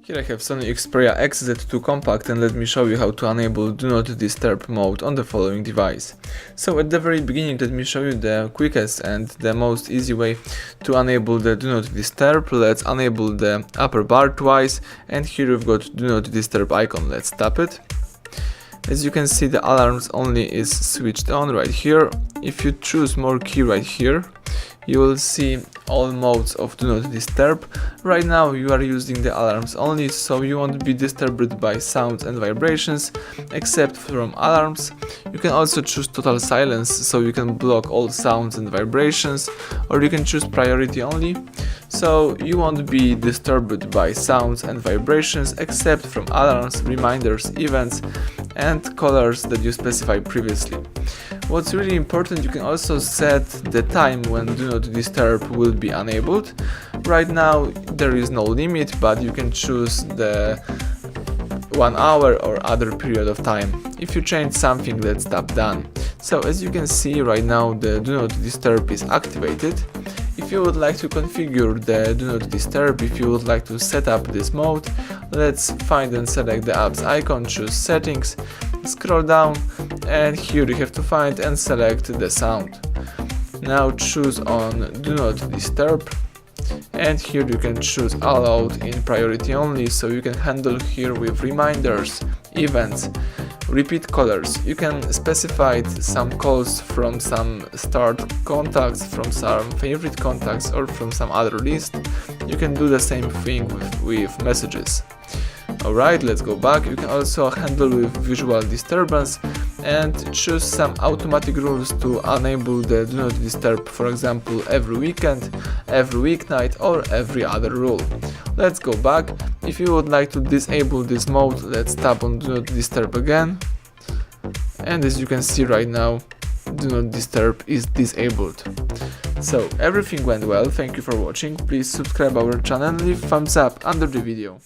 Here I have SONY Xperia XZ2 Compact, and let me show you how to enable Do Not Disturb mode on the following device. So at the very beginning, let me show you the quickest and the most easy way to enable the Do Not Disturb. Let's enable the upper bar twice, and here we've got Do Not Disturb icon. Let's tap it. As you can see, the alarms only is switched on right here. If you choose more key right here, you will see all modes of Do Not Disturb. Right now you are using the alarms only, so you won't be disturbed by sounds and vibrations except from alarms. You can also choose total silence, so you can block all sounds and vibrations, or you can choose priority only, so you won't be disturbed by sounds and vibrations except from alarms, reminders, events and colors that you specified previously. What's really important, you can also set the time when Do Not Disturb will be enabled. Right now there is no limit, but you can choose the 1 hour or other period of time. If you change something, let's tap done. So as you can see right now, the Do Not Disturb is activated. If you would like to configure the Do Not Disturb, if you would like to set up this mode, let's find and select the app's icon, choose settings, scroll down, and here you have to find and select the sound. Now choose on Do Not Disturb, and here you can choose allowed in priority only, so you can handle here with reminders, events, repeat callers. You can specify some calls from some start contacts, from some favorite contacts, or from some other list. You can do the same thing with messages. Alright, let's go back. You can also handle with visual disturbance and choose some automatic rules to enable the Do Not Disturb, for example every weekend, every weeknight, or every other rule. Let's go back. If you would like to disable this mode, let's tap on Do Not Disturb again, and as you can see right now, Do Not Disturb is disabled. So everything went well, thank you for watching. Please subscribe our channel and leave thumbs up under the video.